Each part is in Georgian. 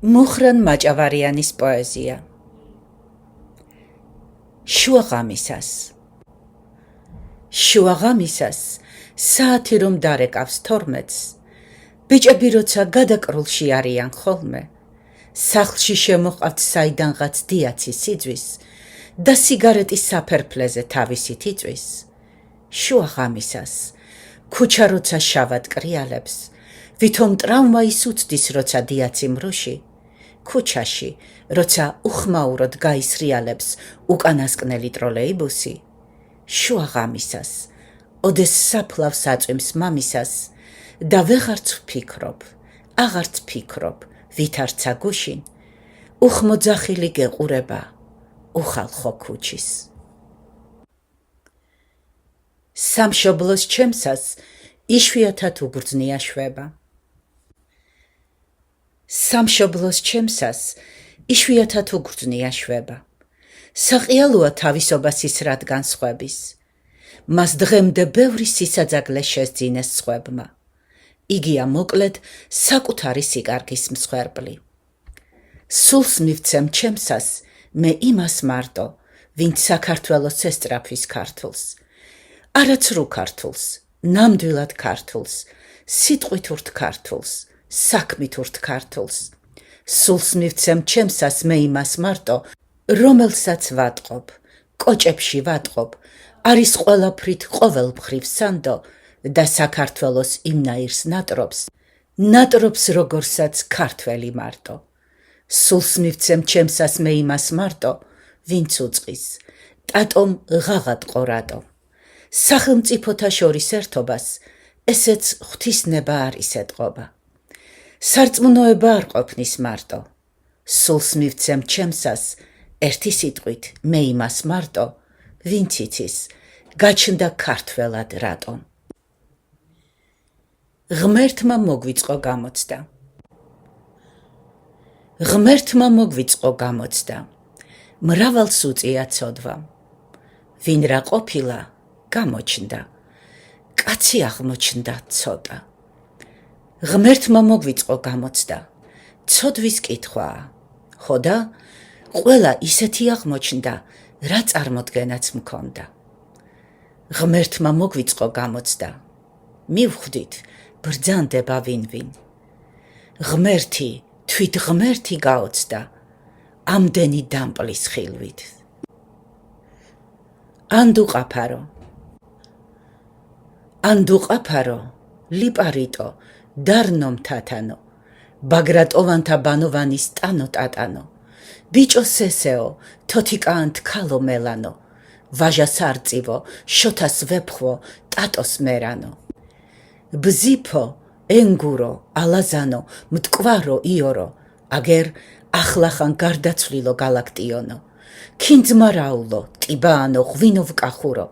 მუხრან მაჭავარიანის პოეზია. შუაღამისას. შუაღამისას საათი რომ დარეკავს 12-ს, ბიჭები როცა გადაკრულში არიან ხოლმე, სახლში შემოყავთ საიდანღაც დიაცი სიძვის და სიგარეტის საფერფლეზე თავისით იწვის. შუაღამისას ქუჩა როცა შავად კრიალებს, ვითომ ტრავმაის უცდის როცა დიაცი მრუში, ქუჩაში როცა უხმაუროდ გაისრიალებს უკანასკნელი ტროლეიბუსი. შუაღამისას ოდეს საფლავს აწვიმს მამისას და ვეღარც ვფიქრობ, აღარც ფიქრობ, ვითარცა გუშინ, უხმოძახილი გეყურება უხალხო ქუჩის. სამშობლოს ჩემსას იშვიათად უგრძნია შვება. სამშობლოს ჩემსას იშვიათად უგრძნია შვება. საყიალოა თავისობას ის რადგან სხვების. მას დღემდე ბევრი სისაძაგლე შესძინეს სხვებმა. იგია მოკლედ საკუთარი სიკარგის მსხვერპლი. სულს მივცემ ჩემსას მე იმას მარტო, ვინც საქართველოს ესწრაფვის ქართულს. არაცრუ ქართულს, ნამდვილად ქართულს, სიტყვით ურთ ქართულს, საქმით ურთ ქართულს. სულს მივცემ ჩემსას მე იმას მარტო, რომელსაც ვატყობ, კოჭებში ვატყობ, არის ყველაფრით ყოველ მხრივ სანდო და საქართველოს იმნაირს ნატრობს როგორსაც ქართველი მარტო. სულს მივცემ ჩემსას მე იმას მარტო, ვინც უწყის, ტატომ ღაღატყო რატო. სახელმწიფოთა შორის ერთობას ესეც ღვთისნება არის ეტყობა. სარწმუნოება არ ყოფნის მარტო. სულს მივცემ ჩემსას ერთი სიტყვით მე იმას მარტო, ვინც იცის გაჩნდა ქართველად რატომ. ღმერთმა მოგვიწყო გამოცდა. ღმერთმა მოგვიწყო გამოცდა, მრავალს უწია ცოდვა. ვინ რა ყოფილა გამოჩნდა, კაცი აღმოჩნდა ცოტა. ღმერთმა მოგვიწყო გამოცდა, ცოდვის კითხვაა, ხოდა ყველა ისეთი აღმოჩნდა, რა წარმოდგენაც მქონდა. ღმერთმა მოგვიწყო გამოცდა, მივხვდით, ბრძანდება ვინ. ღმერთი, თვით ღმერთი გაოცდა, ამდენი დამპლის ხილვით. ანდუყაფარო, ლიპარიტო, დარნო მთათანო, ბაგრატოვანთა ბანოვანის ტანო ტატანო, ბიჭო სესეო, თოთიკაანთ ქალო მელანო, ვაჟას არწივო, შოთას ვეფხვო, ტატოს მერანო. ბზიფო, ენგურო, ალაზანო, მტკვარო იორო, აგერ ახლახან გარდაცვლილო გალაქტიონო. ქინძმარაულო, ტიბაანო, ღვინო ვკახურო,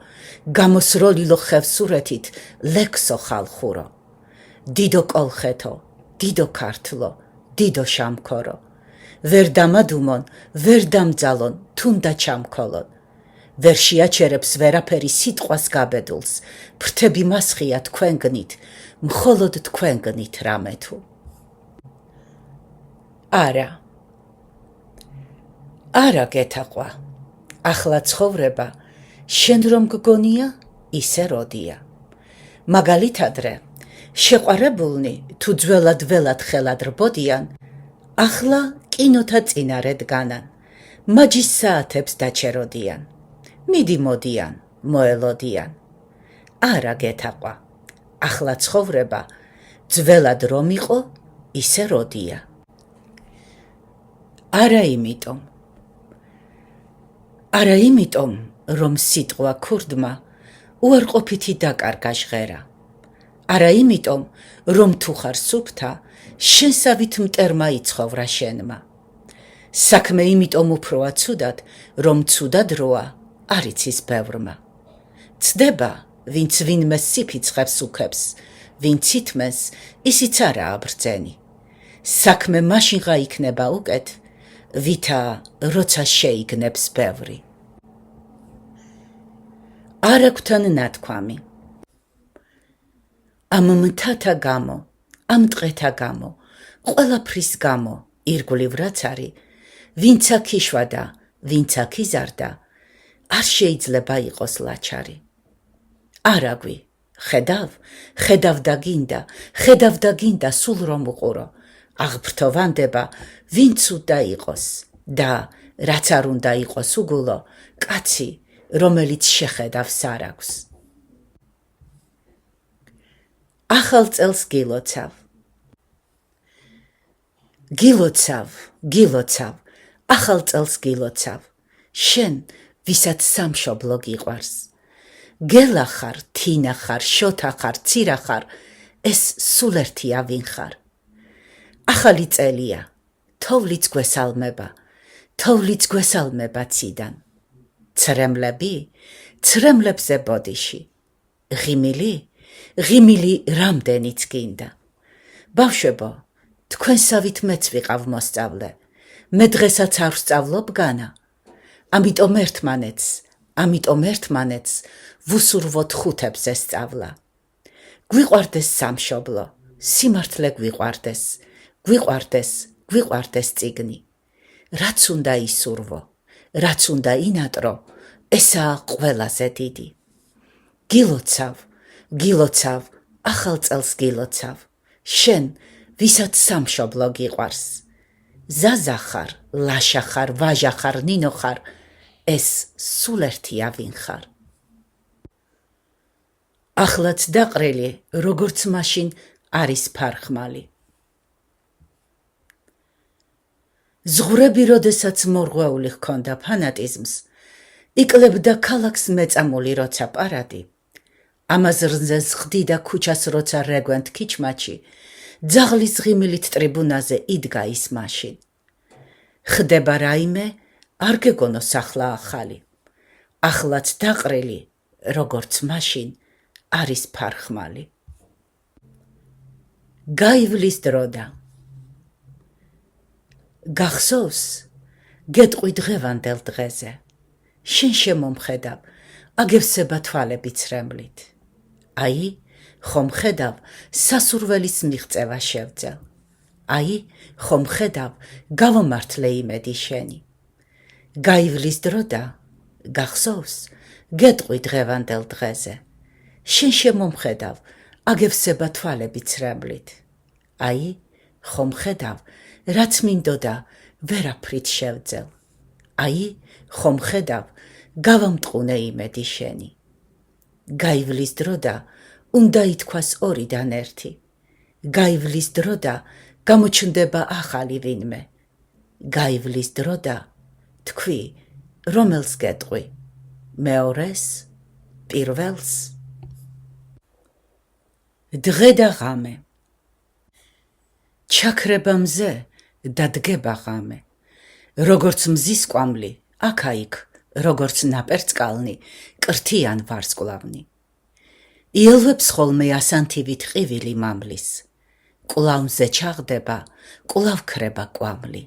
გამოსროლილო ხევსურეთით ლექსო ხალხურო. დიდო კოლხეთო, დიდო ქართლო, დიდო შამქორო. ვერ დამადუმონ, ვერ დამძალონ, თუნდა ჩამქოლონ. ვერ შეაჩერებს ვერაფერი სიტყვას გაბედულს, ფრთები მასხია თქვენგნით, მხოლოდ თქვენგნით რამე თუ. არა გეთაყვა, ახლა ცხოვრება, შენ რომ გგონია, ისე როდია. მაგალითადრე, შეყვარებულნი თუ ძველად ველად ხელად რბოდიან, ახლა კინოთა წინარე დგანან, მაჯის საათებს დაჩეროდიან. მიდი მოდიან, მოელოდიან. არა გეთაყვა, ახლა ცხოვრება, ძველად რომ იყო, ისე როდია. არა იმიტომ, რომ სიტყვა ქურდმა უარყოფითი დაკარგა ჟღერა. არა იმიტომ, რომ თუ ხარ სუფთა, შენსავით მტერმა იცხოვრა შენმა. საქმე იმიტომ უფროა ცუდად, რომ ცუდად როა არ იცის ბევრმა. ცდება, ვინც ვინმე სიფიცხებს უქებს, ვინც ითმეს, ისიც არაა ბრძენი. საქმე მაშინღა იქნება უკეთ, ვითა როცა შეიგნებს ბევრი. არ აქვთან ნათქვამი. ამ მთათა გამო, ამ ტყეთა გამო, ყველაფრის გამო ირგვლივ რაც არის, ვინც აქ იშვა და ვინც აქ იზარდა, არ შეიძლება იყოს ლაჩარი. არაგვი, ხედავ და გინდა სულ რომ უყურო, აღფრთოვანდება ვინც უნდა იყოს და რაც არ უნდა იყოს უგულო, კაცი, რომელიც შეხედავს არ აქვს. ახალ წელს გილოცავ. გილოცავ, ახალ წელს გილოცავ, შენ, ვისაც სამშობლო გიყვარს. გელა ხარ, თინა ხარ, შოთა ხარ, ცირა ხარ, ეს სულ ერთია ვინ ხარ. ახალი წელია, თოვლიც გვესალმება ციდან. ცრემლებზე ბოდიში. ღიმილი რამდენიც გინდა. ბავშვებო, თქვენსავით მეც ვიყავ მოსწავლე, მე დღესაც არ ვსწავლობ განა. ამიტომ ერთმანეთს ვუსურვოთ ხუთებზე სწავლა. გვიყვარდეს სამშობლო, სიმართლე გვიყვარდეს წიგნი. რაც უნდა ისურვო, რაც უნდა ინატრო, ესაა ყველაზე დიდი. გილოცავ, ახალ წელს გილოცავ, შენ, ვისაც სამშობლო გიყვარს. ზაზა ხარ, ლაშა ხარ, ვაჟა ხარ, ნინო ხარ, ეს სულ ერთია ვინ ხარ. ახლაც დაყრილი, როგორც მაშინ არის ფარხმალი. ზღვრები როდესაც მორღვეული ჰქონდა ფანატიზმს, იკლებდა ქალაქს მეწამული როცა პარადი. ამაზრზე ზღდიდა ქუჩას როცა რეგვენთ ქიჩმაჩი, ძაღლის ღიმილით ტრიბუნაზე იდგა ის მაშინ. ხდება რაიმე, არ გეგონოს ახლა ახალი. ახლაც დაყრილი, როგორც მაშინ არის ფარხმალი. გაივლის დროდა. გახსოვს, გეტყვი დღევანდელ დღეზე. შენ შემომხედავ, აგევსება თვალები ცრემლით. აი, ხომ ხედავ, სასურველის მიღწევა შევძელ. აი, ხომ ხედავ, გავამართლე იმედი შენი. გაივლის დროდა, გახსოვს, გეტყვი დღევანდელ დღეზე. შენ შემომხედავ, აგევსება თვალები ცრემლით. აი, ხომ ხედავ, რაც მინდოდა, ვერაფრით შევძელ. აი, ხომ ხედავ, გავამტყუნე იმედი შენი. გაივლის დროდა, უნდა ითქვას ორიდან ერთი. გაივლის დროდა, გამოჩნდება ახალი ვინმე. გაივლის დროდა, თქვი, რომელს გეტყვი, მეორეს, პირველს. დღე და ღამე. ჩაქრება მზე და დგება ღამე. როგორც მზის კვამლი, აქა-იქ, როგორც ნაპერწკალნი, კრთიან ვარსკვლავნი. იელვებს ხოლმე ასანთივით ყივილი მამლის. კვლავ მზე ჩაღდება, კვლავ ქრება კვამლი.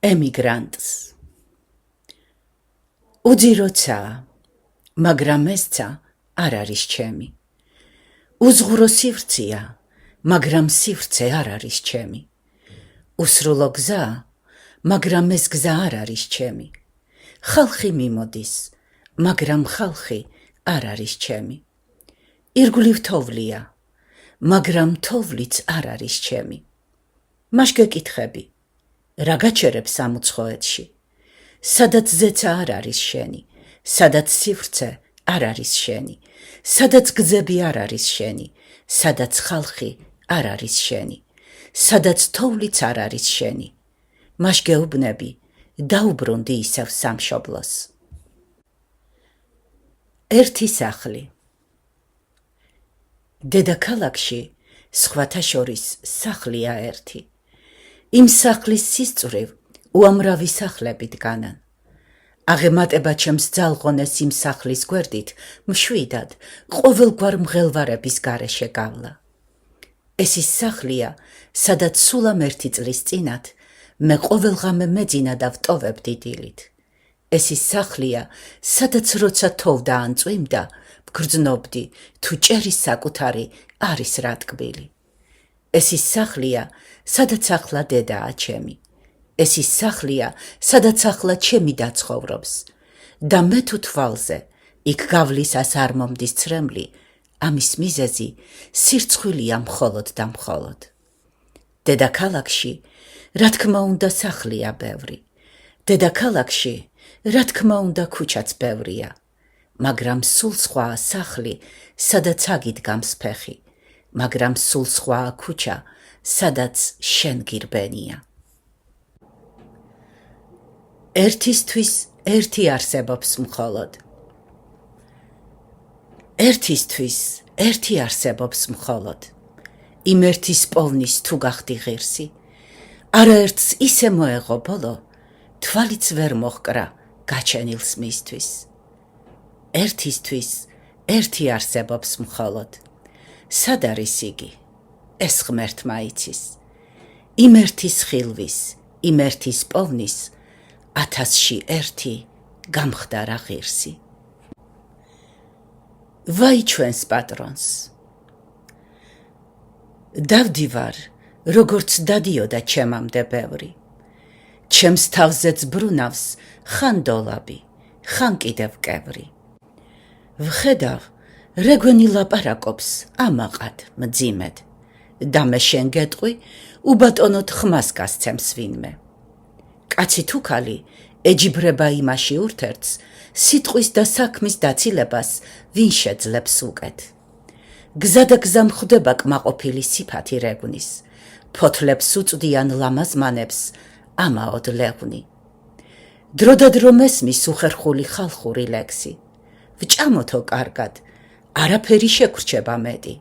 ემიგრანტს. უძიროცაა, მაგრამ ესცა არ არის ჩემი. უზღურო სივრცეა, მაგრამ სივრცე არ არის ჩემი. უსრულო გზაა, მაგრამ ეს გზა არ არის ჩემი. ხალხი მიმოდის, მაგრამ ხალხი არ არის ჩემი. ირგვლივ თოვლია, მაგრამ თოვლიც არ არის ჩემი. მაშ გეკითხები, რა გაჩერებს ამ უცხოეთში? სადაც ზეცა არ არის შენი, სადაც სივრცე არ არის შენი, სადაც გზები არ არის შენი, სადაც ხალხი არ არის შენი, სადაც თოვლიც არ არის შენი. მაშ გეუბნები, დაუბრუნდი ისევ სამშობლოს. ერთი სახლი. დედაქალაქში სხვათა შორის სახლია ერთი. იმ სახლის სისწრევ უამრავი სახლები დგანან. აღემატება ჩემს ძალღონეს იმ სახლის გვერდით, მშვიდად, ყოველგვარ მღელვარების გარეშე გავლა. ეს ის სახლია, სადაც სულამ ერთი წლის წინათ, მე ყოველღამე მეძინა და ვტოვებდი დილით. ეს ის სახლია, სადაც როცა თოვდა ან წვიმდა, ვგრძნობდი, თუ ჭერის საკუთარი არის რა ტკბილი. ეს ის სახლია, სადაც ახლა დედაა ჩემი. ეს ის სახლია, სადაც ახლა ჩემი დაცხოვრობს. და მე თუ თვალზე, იქ გავლისას არ მომდის ცრემლი, ამის მიზეზი სირცხვილია მხოლოდ და მხოლოდ. დედაქალაქში, რა თქმა უნდა, სახლია ბევრი. დედაქალაქში, რა თქმა უნდა, ქუჩაც ბევრია. მაგრამ სულ სხვაა სახლი, სადაც აგიდგამს ფეხი, მაგრამ სულ სხვაა ქუჩა, სადაც შენ გირბენია. ერთისთვის ერთი არსებობს მხოლოდ. ერთისთვის ერთი არსებობს მხოლოდ. იმ ერთის პოვნის თუ გახდი ღირსი, არაერთს ისე მოეღო ბოლო, თვალიც ვერ მოჰკრა გაჩენილს მისთვის. ერთისთვის ერთი არსებობს მხოლოდ. სად არის იგი? ეს ღმერთმა იცის. იმ ერთის ხილვის, იმ ერთის პოვნის, 1000-ში ერთი გამხდარა ღირსი. ვაი ჩვენს პატრონს. დავდივარ, როგორც დადიოდა ჩემამდე ბევრი. ჩემს თავზეც ბრუნავს ხან დოლაბი, ხან კიდევ კევრი. ვხედავ, რეგვენი ლაპარაკობს ამაყად, მძიმედ. და მე შენ გეტყვი, უბატონოდ ხმას გასცემს ვინმე. კაცი თუ ქალი ეჯიბრება იმაში ურთერთს, სიტყვის და საქმის დაცილებას ვინ შეძლებს უკეთ. გზა და გზა მხვდება კმაყოფილი სიფათი რეგვნის, ფოთლებს უწვდიან ლამაზმანებს ამაოდ ლეღვნი. დრო და დრო მესმის უხერხული ხალხური ლექსი. ვჭამოთო კარგად, არაფერი შეგვრჩება მეტი.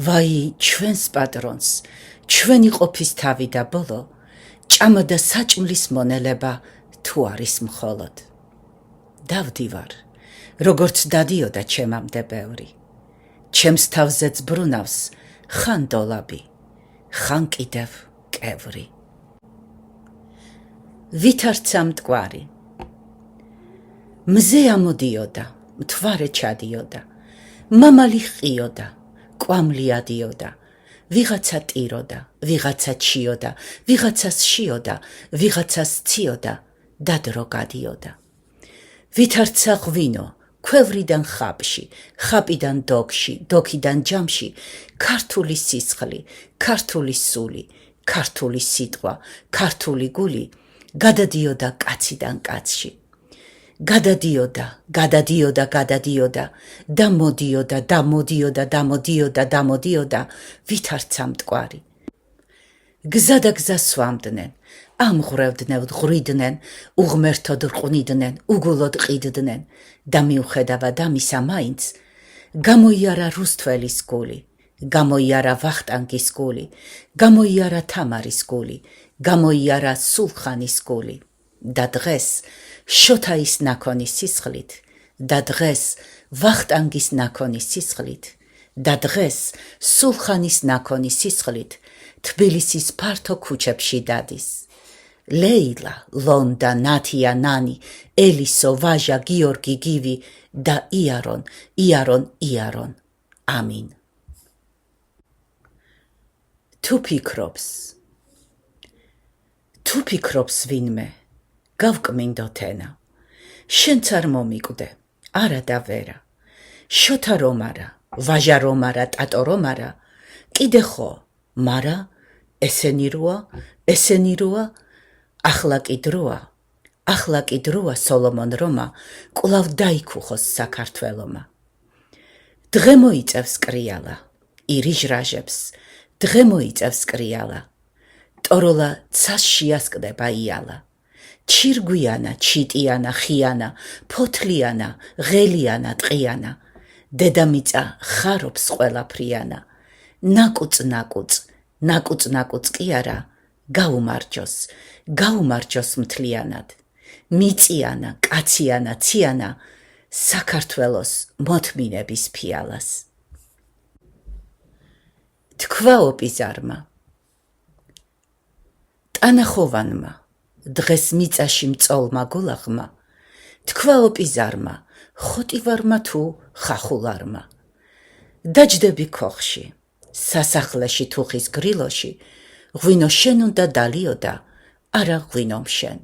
ვაი ჩვენს პატრონს, ჩვენი ყოფის თავი და ბოლო, ჭამა და საჭმლის მონელება თუ არის მხოლოდ. დავდივარ, როგორც დადიოდა ჩემამდე ბევრი. ჩემს თავზეც ბრუნავს ხან დოლაბი, ხან კიდევ კევრი. ვითარცა მტკვარი. მზე ამოდიოდა, მთვარე ჩადიოდა, მამალი ყიოდა, კვამლი ადიოდა, ვიღაცა ტიროდა, ვიღაცა ჩიოდა, ვიღაცას შიოდა, ვიღაცას ციოდა და დრო გადიოდა. ვითარცა ღვინო, ქვევრიდან ხაპში, ხაპიდან დოგში, დოქიდან ჯამში, ქართული სისხლი, ქართული სული, ქართული სიტყვა, ქართული გული, გადადიოდა კაციდან კაცში. გადადიოდა, გადადიოდა, გადადიოდა, და მოდიოდა, და მოდიოდა, და მოდიოდა, და მოდიოდა, ვითარცა მტკვარი. გზა და გზა სვამდნენ, ამღვრევდნენ, ღვრიდნენ, უღმერთოდ რყვნიდნენ, უგულოდ ყიდდნენ, და მიუხედავად ამისა მაინც, გამოიარა რუსთველის გული, გამოიარა ვახტანგის გული, გამოიარა თამარის გული, გამოიარა სულხანის გული. და დღეს შოთაის ნაქონის სისხლით, და დღეს ვახტანგის ნაქონის სისხლით, და დღეს სულხანის ნაქონის სისხლით თბილისის ფართო ქუჩებში დადის. ლეილა, ლონდა, ნათია, ნანი, ელისო, ვაჟა, გიორგი, გივი და იარონ, იარონ, იარონ. ამინ. თუ ფიქრობს ვინმე, გავკმინდოთ ენა, შენც არ მომიკვდე, არა და ვერა. შოთა რომ არა, ვაჟა რომ არა, ტატო რომ არა, კიდე ხო, მარა, ესენი როა, ახლა კი დროა სოლომონ რომა, კვლავ დაიქუხოს საქართველომა. დღე მოიწევს კრიალა, ირიჟრაჟებს, დღე მოიწევს კრიალა, ტოროლა ცას შეასკდება იალა. ჩირგვიანა, ჩიტიანა, ხიანა, ფოთლიანა, ღელიანა, ტყიანა, დედამიწა ხარობს ყველაფრიანა, ნაკუწ კი არა, გაუმარჯოს მთლიანად, მიწიანა, კაციანა, ციანა, საქართველოს მოთმინების ფიალას. თქვა ოპიზარმა, ტანახოვანმა, დღეს მიწაში მწოლმა გულაღმა, თქვა ოპიზარმა, ხოტივარმა თუ ხახულარმა. დაჯდები ქოხში, სასახლეში თუხის გრილოში, ღვინო შენ უნდა დალიოდა, არა ღვინომ შენ.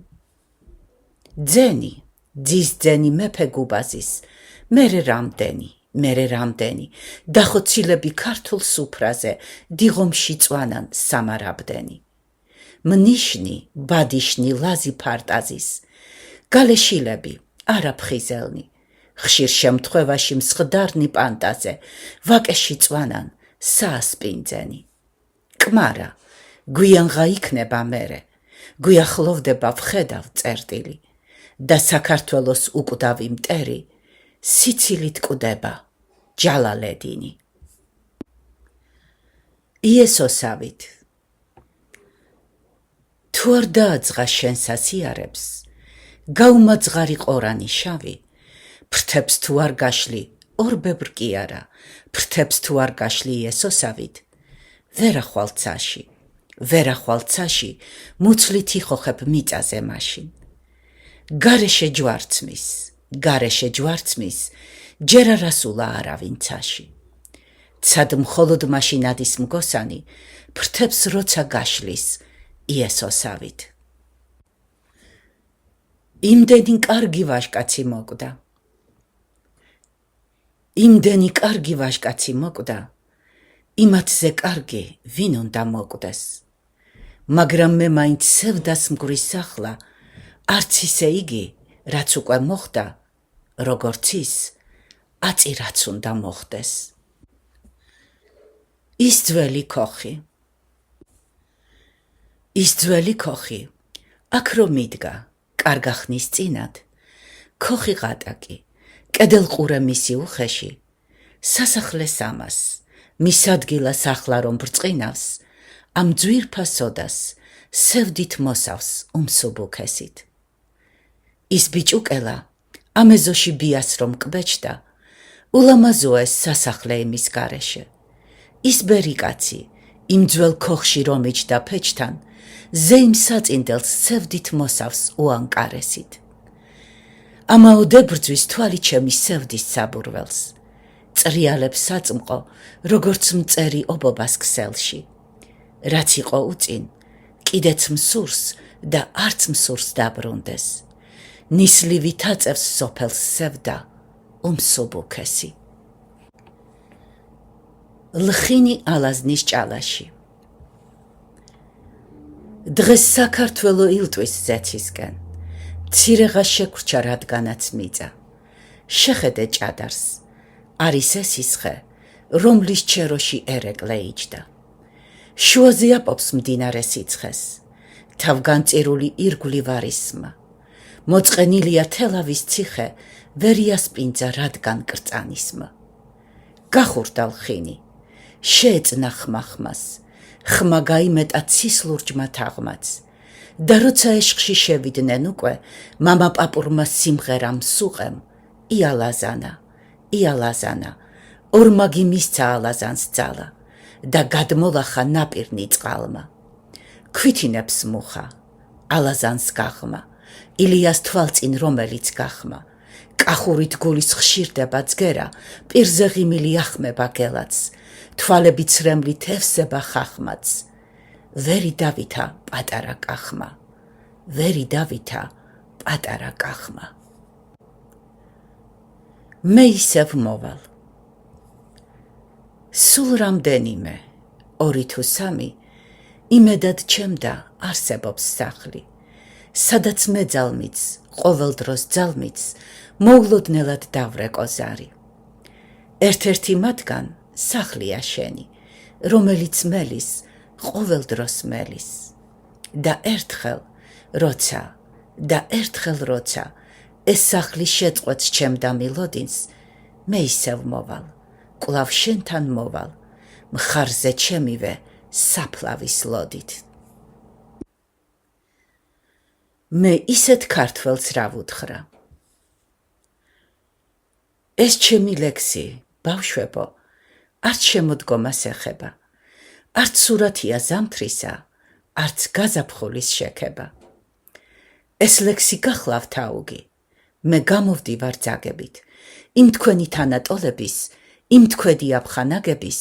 ძენი, ძის ძენი მეფე გუბაზის, მერე რამდენი, დახოცილები ქართულ სუფრაზე, დიღომში წვანან სამარაბდენი. მნიშნი, ბადიშნი, ლაზი ფარტაზის, გალეშილები, არა ფხიზელნი, ხშირ შემთხვევაში მსხდარნი პანტაზე, ვაკეში წვანან საასპინძენი. კმარა, გვიანღა იქნება მერე, გვიახლოვდება ვხედავ წერტილი და საქართველოს უკვდავი მტერი სიცილით კვდება ჯალალედინი. იესოსავით. თუ არ დააძღა შენს ასიარებს, გაუმაძღარი ყორანი შავი, ფრთებს თუ არ გაშლი, ორბებრ კი არა, ფრთებს თუ არ გაშლი იესოსავით, ვერა ხვალ ცაში, მუცლით იხოხებ მიწაზე მაშინ. გარეშე ჯვარცმის, ჯერ არ ასულა არავინ ცაში. ცად მხოლოდ მაშინ ადის მგოსანი, ფრთებს როცა გაშლის იესოსავით. იმდენი კარგი ვაჟკაცი მოკვდა, იმათზე კარგი ვინ უნდა მოკვდეს. მაგრამ მე მაინც სევდას მგვრისახლა, არც ისე იგი, რაც უკვე მოხდა, როგორც ის, აწი რაც უნდა მოხდეს. ის ძველი ქოხი, აქ რომ მიდგა, კარგა ხნის წინად, ქოხი ღატაკი, კედელყურე მისი უხეში, სასახლეს ამას, მის ადგილას ახლა რომ ბრწყინავს, ამ ძვირფა სოდას, სევდით მოსავს უმსუბუქესით. ის ბიჭუკელა, ამ ეზოში ბიას რომ კბეჭდა, ულამაზოა ეს სასახლე იმის გარეშე. ის ბერიკაცი, იმ ძველ ქოხში რომ იჯდა ფეჩთან, ზეიმ საწინდელს სევდით მოსავს უანკარესით. ამაოდე ბრძვის თვალი ჩემი სევდის საბურველს, წრიალებს საწმყო, როგორც მწერი ობობას ქსელში. რაც იყო უწინ, კიდეც მსურს და არც მსურს დაბრუნდეს. ნისლივით აწევს სოფელს სევდა უმსუბუქესი. ლხინი ალაზნის ჭალაში. დღეს საქართველო ილტვის ზეცისკენ, მცირეღა შეგვრჩა რადგანაც მიწა. შეხედე ჭადარს, არის ეს ისხე, რომლის ჩეროში ერეკლე იჯდა. შუაზე აპობს მდინარე სიცხეს, თავგანწირული ირგვლივ არისმა. მოწყენილია თელავის ციხე, ვერ იასპინძა რადგან კრწანისმა. გახურდა ლხინი, შეეწნა ხმახმას, ხმა გაიმეტა ცისლურჯმა თაღმაც. და როცა ეშხში შევიდნენ უკვე, მამა პაპურმა სიმღერამ სუყემ, იალაზანა, ორმაგი მისცა ალაზანს ძალა და გადმოლახა ნაპირნი წყალმა. ქვითინებს მუხა, ალაზანს გახმა, ილიას თვალწინ რომელიც გახმა. კახურით გულის ხშირდება ძგერა, პირზე ღიმილი ახმება გელაც, თვალები ცრემლით ევსება ხახმაც. ვერი დავითა პატარა კახმა. მე ისევ მოვალ. სულ რამდენიმე, 2 თუ 3, იმედად ჩემდა არსებობს სახლი, სადაც მე ძალმიც, ყოველ დროს ძალმიც, მოულოდნელად დავრეკო ზარი. ერთ-ერთი მათგან სახლია შენი, რომელიც მელის, ყოველ დროს მელის. და ერთხელ, როცა, ეს სახლი შეწყვეტს ჩემ და მილოდინს, მე ისევ მოვალ, კვლავ შენთან მოვალ, მხარზე ჩემივე საფლავის ლოდით. მე ისეთ ქართველს რა ვუთხრა. ეს ჩემი ლექსი, ბავშვებო, არც შემოდგომას ეხება, არც სურათია ზამთრისა, არც გაზაფხულის შექება. ეს ლექსი გახლავთ აუგი, მე გამოვდივარ ძაგებით, იმ თქვენი თანატოლების, იმ თქვენი აფხანაგების,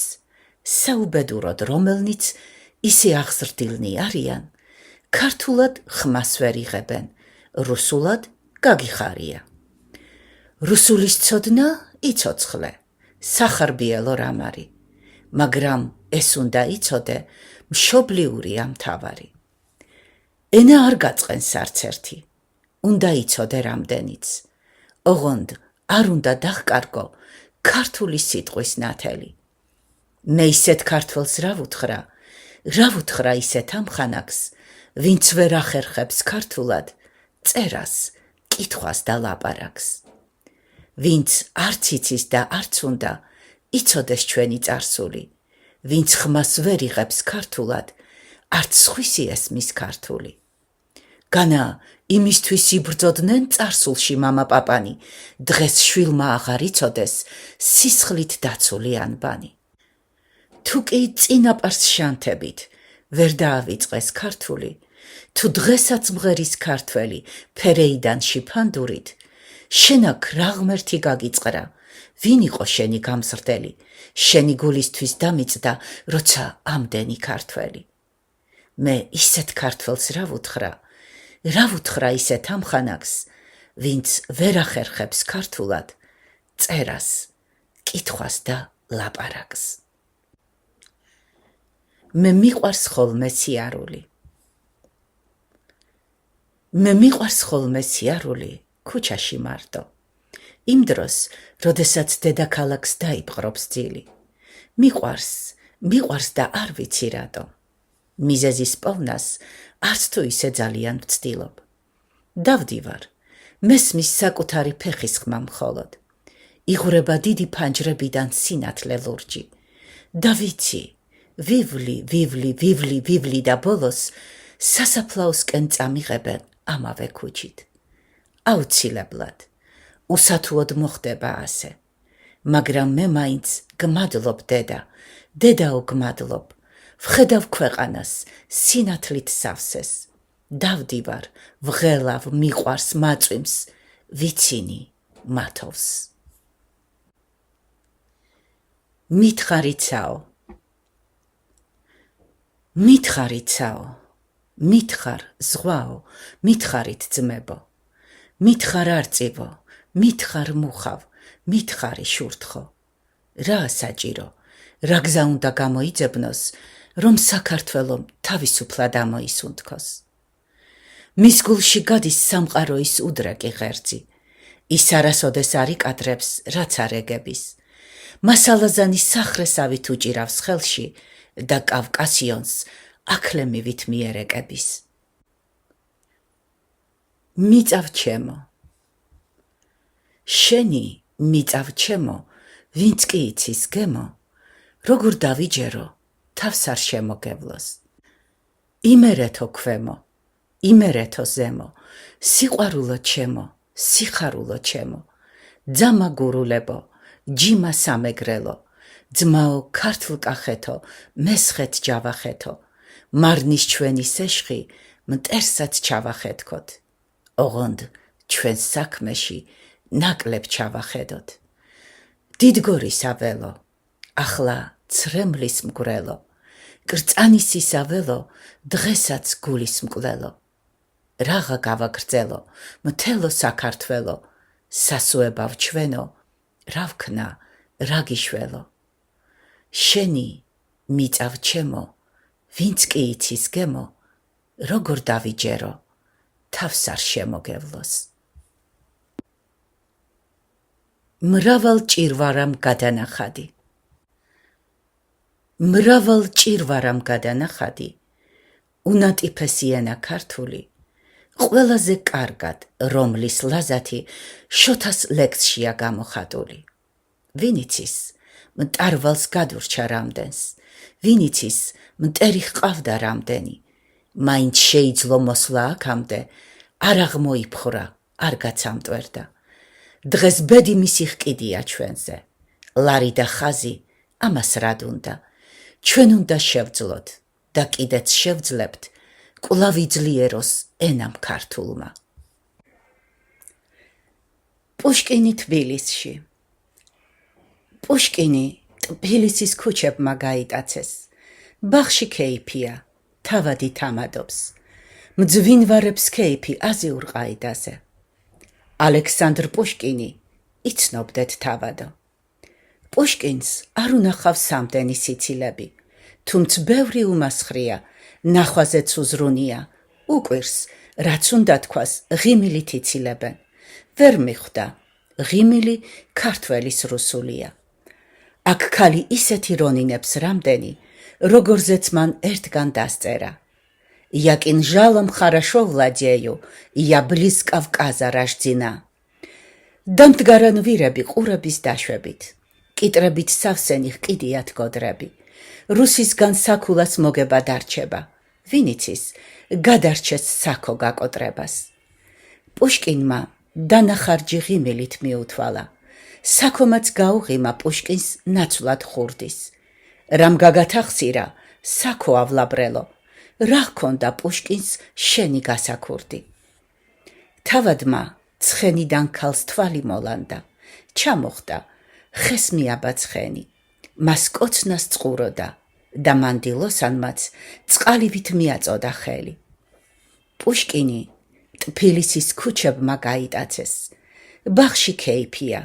საუბედუროდ რომელნიც ისე აღზრდილნი არიან, ქართულად ხმას ვერ იღებენ, რუსულად გაგიხარია. რუსულის ცოდნა იცოცხლე, სახარბიელო რამ არის, მაგრამ ეს უნდა იცოდე, მშობლიური ამთავარი. ენა არ გაწყენს არც ერთი, უნდა იცოდე რამდენიც, ოღონდ არ უნდა დახკარგო ქართული სიტყვის ნათელი. მე ისეთ ქართველს რა ვუთხრა ისეთ ამხანაგს, ვინც ვერ ახერხებს ქართულად წერას, კითხვას და ლაპარაკს. ვინც არც იცის და არც უნდა იცოდეს ჩვენი წარსული, ვინც ხმას ვერ იღებს ქართულად, არც სხვისი ესმის ქართული. განა იმისთვის იბრძოდნენ წარსულში მამა-პაპანი, დღეს შვილმა აღარ იცოდეს სისხლით დაცული ანბანი. თუ კი წინაპარს შანთებით ვერ დაავიწყეს ქართული, თუ დღესაც მღერის ქართველი ფერეიდან შიფანდურით, შენ აქ რა ღმერთი გაგიწყრა, ვინ იყო შენი გამზრდელი, შენი გულისთვის დამიწდა, როცა ამდენი ქართველი. მე ისეთ ქართველს რა ვუთხრა ისეთ ამხანაგს, ვინც ვერ ახერხებს ქართულად წერას, კითხვას და ლაპარაკს. მე მიყვარს ხოლმე სიარული ქუჩაში მარტო. იმ დროს, როდესაც დედაქალაქს დაიპყრობს ძილი. მიყვარს და არ ვიცი რატო. მიზეზის პოვნას არც თუ ისე ძალიან ვცდილობ. დავდივარ, მესმის საკუთარი ფეხის ხმა მხოლოდ. იღვრება დიდი ფანჯრებიდან სინათლე ლურჯი. და ვიცი, ვივლი და ბოლოს სასაფლაოსკენ წამიღებენ ამავე ქუჩით. აუცილებლად, უსათუოდ მოხდება ასე. მაგრამ მე მაინც გმადლობ დედაო გმადლობ, ვხედავ ქვეყანას, სინათლით სავსეს. დავდივარ, ვღელავ, მიყვარს, მაწვიმს, ვიცინი, მათოვს. მითხარიცაო, მითხარ ზღვაო, მითხარით ძმებო, მითხარ არწივო, მითხარ მუხავ, მითხარი შურთხო. რა საჭირო, რა გზა უნდა გამოიძებნოს, რომ საქართველომ თავისუფლად ამოისუნთქოს. მის გულში გადის სამყაროის უდრეკი ღერძი, ის არასოდეს არ იკადრებს, რაც არ ეგების. მასალაზანი სახრესავით უჭირავს ხელში და კავკასიონს აქლემივით მიერეკების. მიწავ ჩემო, შენი მიწავ ჩემო, ვინც კი იცის გემო, როგორ დავიჯერო, თავს არ შემოგევლოს. იმერეთო ქვემო, იმერეთო ზემო, სიყვარულო ჩემო, სიხარულო ჩემო, ძამა გურულებო, ჯიმა სამეგრელო, ძმაო ქართლ კახეთო, მესხეთ ჯავახეთო, მარნის ჩვენი სეშხი, მტერსაც ჩავახეთქოთ, ოღონდ ჩვენ საქმეში ნაკლებ ჩავახედოთ. დიდგორის აველო, ახლა ცრემლის მგვრელო, კრწანისის აველო, დღესაც გულის მკვლელო. რაღა გავაგრძელო, მთელო საქართველო, სასუებავ ჩვენო, რა ვქნა, რა გიშველო. შენი მიწავ ჩემო, ვინც კი იცის გემო, როგორ დავიჯერო, თავს არ შემოგევლოს. მრავალ ჭირვარამ გადანახადი, უნატიფესი ენა ქართული, ყველაზე კარგად, რომლის ლაზათი შოთას ლექსშია გამოხატული. ვინ იცის, მტარვალს გადურჩა რამდენს, ვინ იცის, მტერი ჰყავდა რამდენი, მაინც შეიძლო მოსვლა აქამდე, არ აღმოიფხრა, არ გაცამტვერდა. დღეს ბედი მისი ჰყიდია ჩვენზე, ლარი და ხაზი, ამას რად უნდა, ჩვენ უნდა შევძლოთ და კიდეც შევძლებთ, კვლავ იძლიეროს ენამ ქართულმა. პუშკინი თბილისში. პუშკინი ტფილისის ქუჩებმა გაიტაცეს. ბაღში ქეიფია, თავადი თამადობს. მძვინვარებს ქეიფი აზიურ ყაიდაზე. ალექსანდრ პუშკინი იცნობდეთ თავადო. პუშკინს არ უნახავს სამდენი სიცილები, თუმცა ბევრი უმასხრია, ნახვაზეც უზრუნია, უკვირს, რაც უნდა თქვას, ღიმილით ცილებენ. ვერ მიხვდა, ღიმილი ქართველის რუსულია. აქ ქალი ისეთი რონინებს რამდენი, როგორზეც მან ერთგან დასწერა. Я кинжалом хорошо владею, я близко в Кавказа рождена. დამდგარან ვირები ყურების დაშვებით, კიტრებით სავსენი ჰყიდიათ გოდრები. რუსისგან საქულას მოგება დარჩება, ვინ იცის, გადარჩეს საქო გაკოტრებას. პუშკინმა დანახარჯი ღიმილით მიუთვალა, საქომაც გაუღიმა პუშკინს ნაცვლად ხურდის. რამ გაგათახსირა, საქო ავლაბრელო, რა ჰქონდა პუშკინს შენი გასაქურდი. თავადმა ცხენიდან ქალს თვალი მოლანდა, ჩამოხდა, ხეს მიაბა ცხენი, მას კოცნას წყუროდა და მანდილოსანმაც წყალივით მიაწოდა ხელი. პუშკინი ტფილისის ქუჩებმა გაიტაცეს, ბაღში ქეიფია,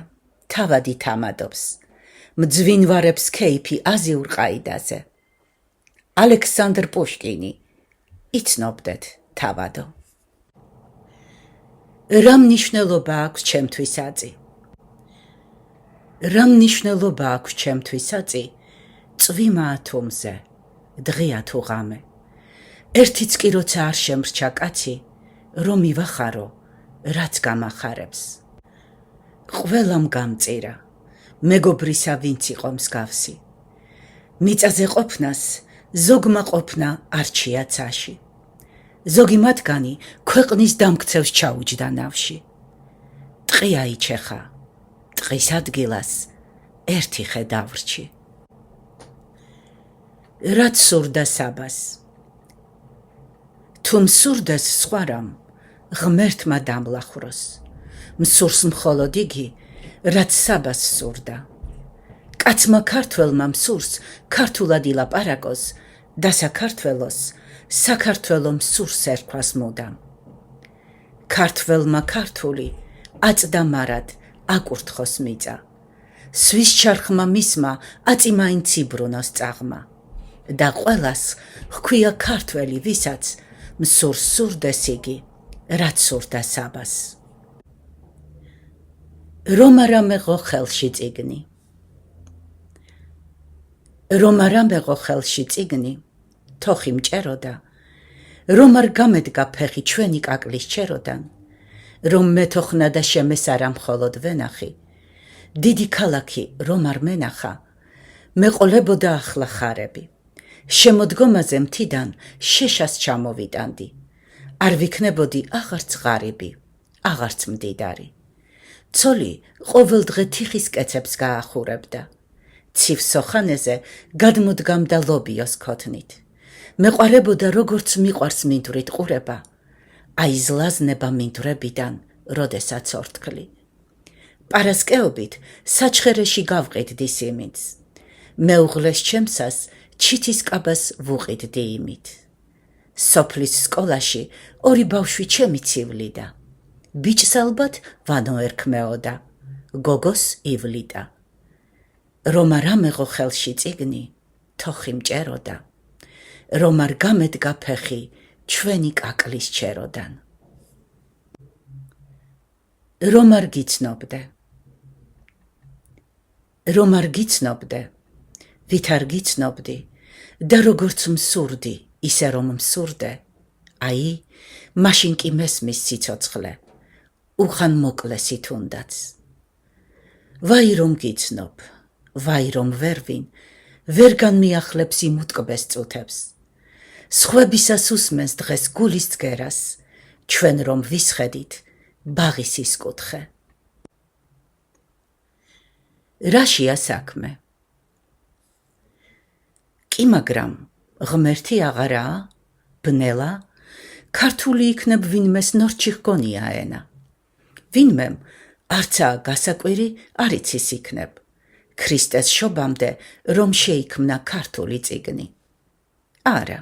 თავადი თამადობს, მძვინვარებს ქეიფი აზიურ ყაიდაზე. ალექსანდრ პუშკინი იცნობდეთ თავადო. რა მნიშვნელობა აქვს ჩემთვის აწი? რა მნიშვნელობა აქვს ჩემთვის აწი? წვიმაა თუ მზე, დღეა თუ ღამე. ერთიც კი როცა არ შემრჩა კაცი, რომ ივახარო, რაც გამახარებს. ყველამ გამწირა, მეგობრისა ვინც იყო მსგავსი. მიწაზე ყოფნას ზოგმა ყოფნა არჩია ცაში. ზოგი მათგანი ქვეყნის დამქცევს ჩაუჯდა ნავში. ტყი აიჩეხა, ტყის ადგილას ერთი ხე დავრჩი. რაც სურდა საბას. თუ მსურდეს სხვა რამ, ღმერთმა დამლახროს. მსურს მხოლოდ იგი, რაც საბას სურდა. კაცმა ქართველმა მსურს ქართულად ილაპარაკოს და საქართველოს საქართველო მსურს ერქვას მუდამ. ქართველმა ქართული აწდა მარად აკურთხოს მიწა. სვის ჩარხმა მისმა აწი მაინც იბრუნოს წაღმა. და ყველას ჰქვია ქართველი, ვისაც მსურს სურდეს იგი, რაც სურდა საბას. რომ არ ამეღო ხელში წიგნი. რომ არ ამეღო ხელში წიგნი, თოხი მჭეროდა, რომ არ გამედგა ფეხი ჩვენი კაკლის ჩეროდან, რომ მეთოხნა და შემესარა მხოლოდ ვენახი, დიდი ქალაქი რომ არ მენახა, მეყოლებოდა ახლა ხარები, შემოდგომაზე მთიდან შეშას ჩამოვიტანდი, არ ვიქნებოდი აღარც ღარიბი, აღარც მდიდარი. ცოლი ყოველდღე თიხის კეცებს გაახურებდა, ცივ სოხანეზე გადმოდგამდა ლობიოს ქოთნით. მეყვარებოდა როგორც მიყვარს მინდვრით ყურება, აიზლაზნება მინდვრებიდან, როდესაც ორთქლი. პარასკეობით საჩხერეში გავყიდდი სიმინდს, მეუღლეს ჩემსას ჩითის კაბას ვუყიდდი იმით. სოფლის სკოლაში ორი ბავშვი ჩემი ცივლიდა, ბიჭს ალბათ ვანო ერქმეოდა, გოგოს ივლიდა. რომ არ ამეღო ხელში წიგნი, თოხი მჭეროდა, რომ არ გამედგა ფეხი ჩვენი კაკლის ჩეროდან. რომ არ გიცნობდე. რომ არ გიცნობდე, ვით არ გიცნობდი და როგორც მსურდი, ისე რომ მსურდე, აი, მაშინ კი მესმის სიცოცხლე, უხან მოკლესი თუნდაც. ვაი რომ გიცნობ, ვაი რომ ვერვინ, ვერ განმიახლებს იმ უტკბეს წუთებს. სხვებისას უსმენს დღეს გულის წგერას, ჩვენ რომ ვისხედით ბაღის ის კუთხე. რაშია საქმე? კი მაგრამ ღმერთი აღარაა, ბნელა, ქართული იქნებ ვინმეს ნორჩი ჰგონია ენა. ვინმემ არცაა გასაკვირი, არ იცის იქნებ. ქრისტეს შობამდე რომ შეიქმნა ქართული წიგნი. არა,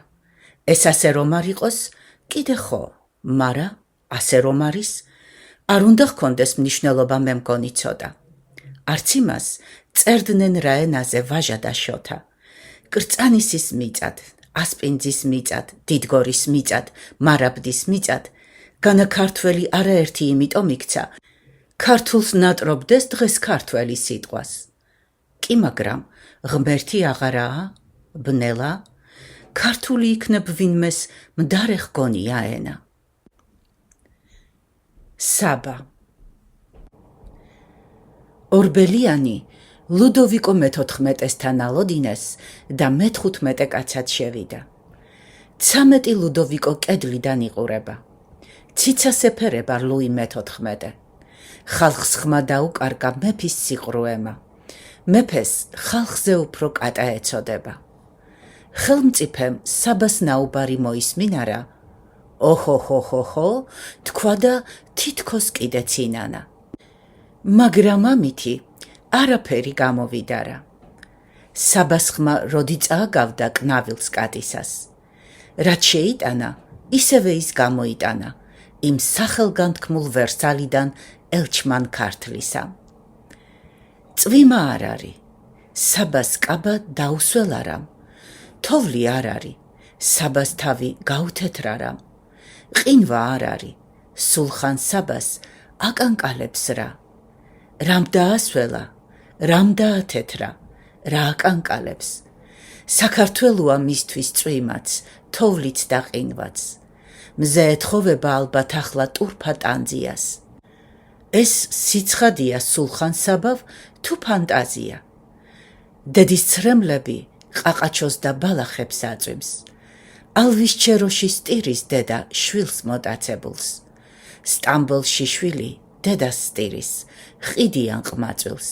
ეს ასე რომ არ იყოს, კიდე ხო, მარა ასე რომ არის, არ უნდა ჰქონდეს მნიშვნელობა მე მგონი ცოტა. არც იმას წერდნენ რა ენაზე ვაჟა და შოთა. კრწანისის მიწად, ასპინძის მიწად, დიდგორის მიწად, მარაბდის მიწად, განა ქართველი არაერთი იმიტომ იქცა, ქართულს ნატრობდეს დღეს ქართველი სიტყვას. კი მაგრამ ღმერთი აღარაა, ბნელა, ქართული იქნებ ვინმეს მდარე ჰგონია ენა. საბა ორბელიანი ლუდოვიკო მე-14-თან ალოდინეს და მე-15 კაცად შევიდა. 13 ლუდოვიკო კედლიდან იყურება. ციცას ეფერება ლუი მე-14. ხალხს ხმა დაუკარგა მეფის სიყრუემა. მეფეს ხალხზე უფრო კატა ეწოდება. ხელმწიფემ საბას ნაუბარი მოისმინარა, ოჰო, თქვა და თითქოს კიდე ცინანა. მაგრამ ამითი არაფერი გამოვიდარა. საბას ხმა როდი წააგავდა კნავილს კატისას. რაც შეიტანა, ისევე ის გამოიტანა, იმ სახელგანთქმულ ვერსალიდან ელჩმან ქართლისა. წვიმა არ არის, საბას კაბა დაუსველ არამ, თოვლი არ არის, საბას თავი გაუთეთრარამ, ყინვა არ არის, სულხან საბას აკანკალებს რა. რამ დაასველა, რამ დაათეთრა, რა აკანკალებს. საქართველოა მისთვის წვიმაც, თოვლიც და ყინვაც. მზე ეთხოვება ალბათ ახლა ტურფა ტანძიას. ეს სიცხადია სულხან საბავ თუ ფანტაზია. დედის ცრემლები ყაყაჩოს და ბალახებს აწვიმს. ალვის ჩეროშის ტირის დედა შვილს მოტაცებულს. სტამბოლში შვილი დედას სტირის, ხიდიან ყმაწვილს.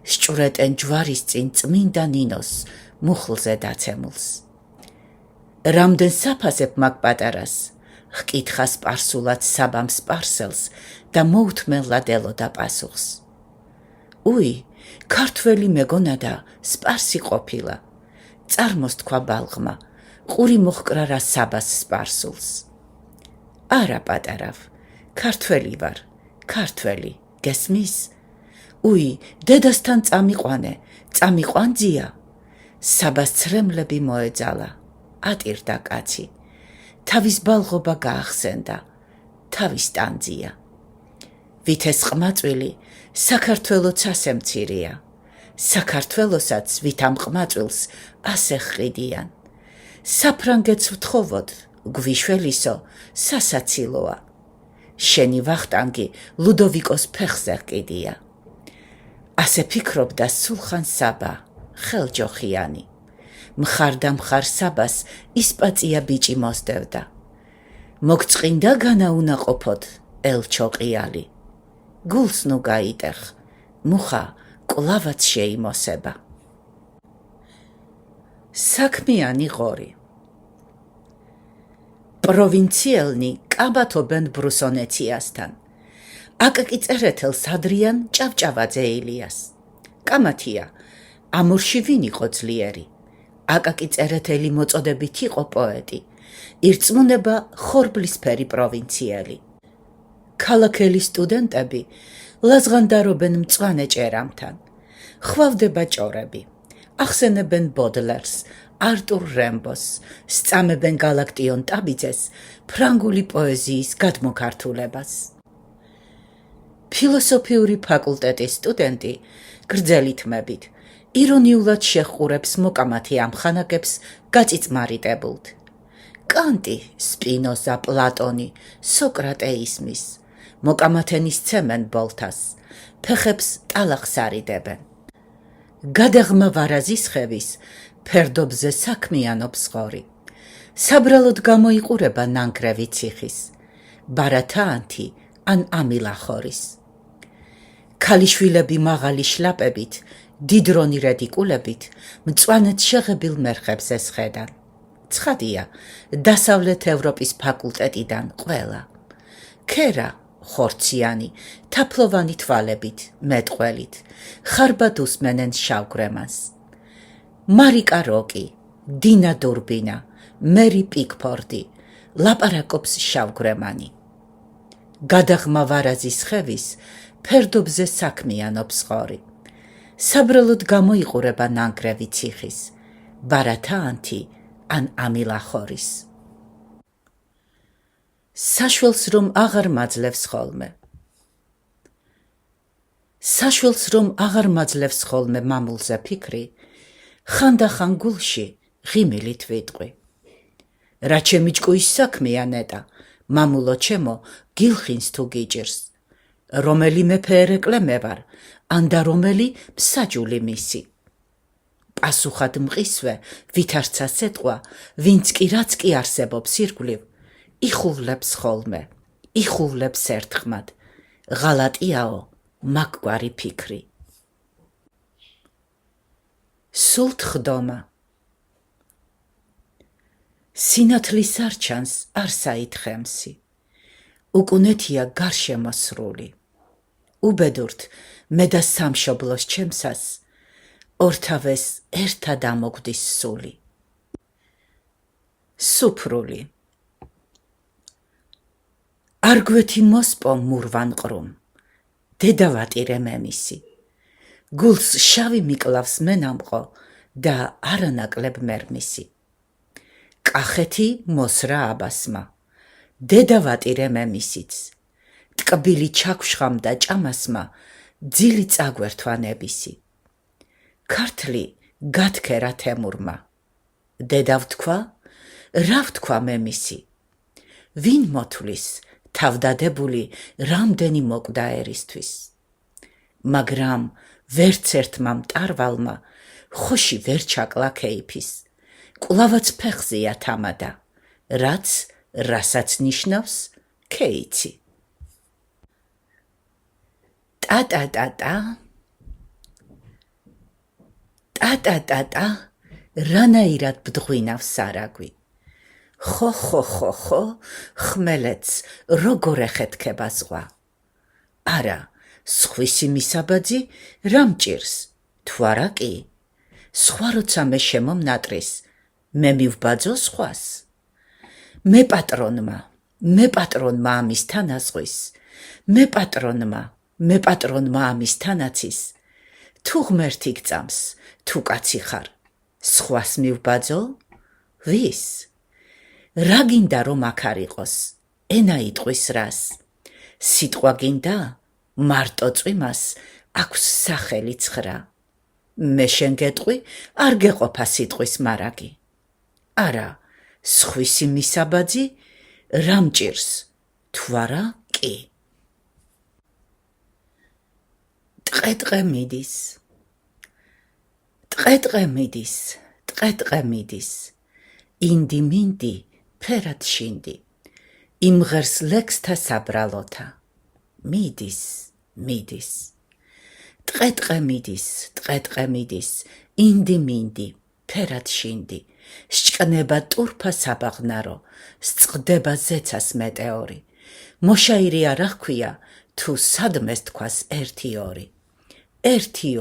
სჭვრეტენ ჯვარის წინ წმინდა ნინოს, მუხლზე დაცემულს. რამდენ საფასებ მაგ პატარას, ჰკითხა სპარსულად საბამ სპარსელს და მოუთმენლად ელოდა პასუხს. უი, ქართველი მეგონა და სპარსი ყოფილა. წარმოს თქვა ბალღმა, ყური მოჰკრა რა საბას სპარსულს. არა პატარავ, ქართველი ვარ, ქართველი, გესმის? უი, დედასთან წამიყვანძია. საბას ცრემლები მოეძალა, ატირდა კაცი. თავის ბალღობა გაახსენდა, თავის ტანძია. ვითეს ყმაწვილი, საქართველოც ასე მცირეა. საქართველოსაც ვით ამ ყმაწვილს ასე ხიდიან. საფრანგეთს ვთხოვოთ, გვიშველისო, სასაცილოა. შენი ვახტანგი ლუდოვიკოს ფეხზე ყიდია. ასე ფიქრობდა სულხან საბა, ხელჯოხიანი. მხარ საბას ისპაწია ბიჭი მოსდევდა. მოგწყინდა განაუნაყოფოთ, ელჩოყიალი. გულს ნუ გაიტეხ, მუხა კვლავაც შეიმოსება. საქმიანი ღორი. პროვინციელნი კაბათობენ ბრუსონეციასთან. აკაკი წერეთელს ადრიან ჭავჭავაძე ელიას. კამათია, ამურში ვინ იყო ძლიერი? აკაკი წერეთელი მოწოდებით იყო პოეტი. ირწმუნება ხორბლისფერი პროვინციელი. ქალაქელი სტუდენტები ლაზღანდარობენ მწვანე ჭერამთან. ხვავდება ჭორები. ახსენებენ ბოდლერს, არტურ რემბოს, სწამებენ გალაქტიონ ტაბიძეს, ფრანგული პოეზიის გადმოქართულებას. ფილოსოფიური ფაკულტეტის სტუდენტი გრძელი თმებით ირონიულად შეჰყურებს მოკამათი ამხანაგებს გაწიწმარიტებულთ. კანტი, სპინოზა, პლატონი, სოკრატე ისმის. მოკამათენი სცემენ ბოლთას, ფეხებს ტალახს არიდებენ. გადაღმა ვარაზისხევის ფერდობზე საქმიანობს ღორი. საბრალოდ გამოიყურება ნანგრევი ციხის, ბარათაანთი ან ამილახორის. ქალიშვილები მაღალი შლაპებით, დიდრონი რედიკულებით, მწვანეთ შეღებილ მერხებს ესხედან. ცხადია, დასავლეთ ევროპის ფაკულტეტიდან ყველა. ქერა, ხორციანი, თაფლოვანი თვალებით, მეტყველით, ხარბად უსმენენ შავგრემანს. მარიკა როკი, დინა დურბინა, მერი პიკფორდი, ლაპარაკობს შავგრემანი. გადაღმა ვარაზის ხევის, ფერდობზე საქმიანობს ხორი. საბრალოდ გამოიყურება ნანგრევი ციხის, ბარათა ანთი ან ამილა ხორის. საშველს რომ აღარ მაძლევს ხოლმე. საშველს რომ აღარ მაძლევს ხოლმე მამულზე ფიქრი, ხანდახან გულში ღიმილით ვიტყვი. რა ჩემი ჭკუის საქმეა ნეტა, მამულო ჩემო, გილხინს თუ გიჭირს. რომელი მეფე ერეკლე მე ვარ, ან და რომელი მსაჯული მისი. პასუხად მყისვე, ვითარცა სეტყვა, ვინც კი რაც კი არსებობს ირგვლივ, იხუვლებს ხოლმე, იხუვლებს ერთხმად, ღალატიაო, მაგგვარი ფიქრი. სულთ ხდომა. სინათლის არ ჩანს, არ საითხემსი, უკუნეთია გარშემო სრული. უბედურთ მე და სამშობლოს ჩემსას, ორთავეს ერთად ამოგვდის სული. სუფრული. არ გვეთი მოსპო მურვან ყრუმ, დედავატირე მემისი. გულს შავი მიკლავს მენამყო და არანაკლებ მერმისი. კახეთი მოსრა აბასმა, დედავატირე მემისიც. ტკბილი ჩაქვშხამ და ჭამასმა, ძილი წაგვერთვა ნებისი. ქართლი გათქერა თემურმა. დედა ვთქვა, რა ვთქვა მემისი. ვინ მოთვლის, თავდადებული რამდენი მოკვდა ერისთვის. მაგრამ ვერც ერთმა მტარვალმა, ხოში ვერ ჩაკლა ქეიფის. კვლავაც ფეხზეა თამადა, რასაც ნიშნავს ქეიცი. ტატატატა, ტატატატა, რანაირად ბდღვინავს სარაგვი. ხო, ხმელეთს როგორ ეხეთქება ზღვა. არა, სხვისი მისაბაძი რა მჭირს, თუ არა კი. სხვა როცა მე შემომნატრის, მე მივბაძო სხვას. მე პატრონმა ამის თანაზღვის, მე პატრონმა ამის თანაცის, თუ ღმერთი გწამს, თუ კაცი ხარ, სხვას მივბაძო? ვის? რა გინდა რომ აქ არ იყოს, ენა იტყვის რას? სიტყვა გინდა, მარტო წვიმას აქვს სახელი ცხრა. მე შენ გეტყვი, არ გეყოფა სიტყვის მარაგი. არა, სხვისი მისაბაძი რა მჭირს, თუ არა კი. ტყე მიდის, ტყე მიდის, ინდი მინდი ფერად შინდი, იმღერს ლექსთა საბრალოთა, მიდის. ტყე მიდის, ინდი მინდი ფერად შინდი, სჭკნება ტურფა საბაღნარო, სწყდება ზეცას მეტეორი. მოშაირი არ აღქვია, თუ სადმეს თქვას ერთი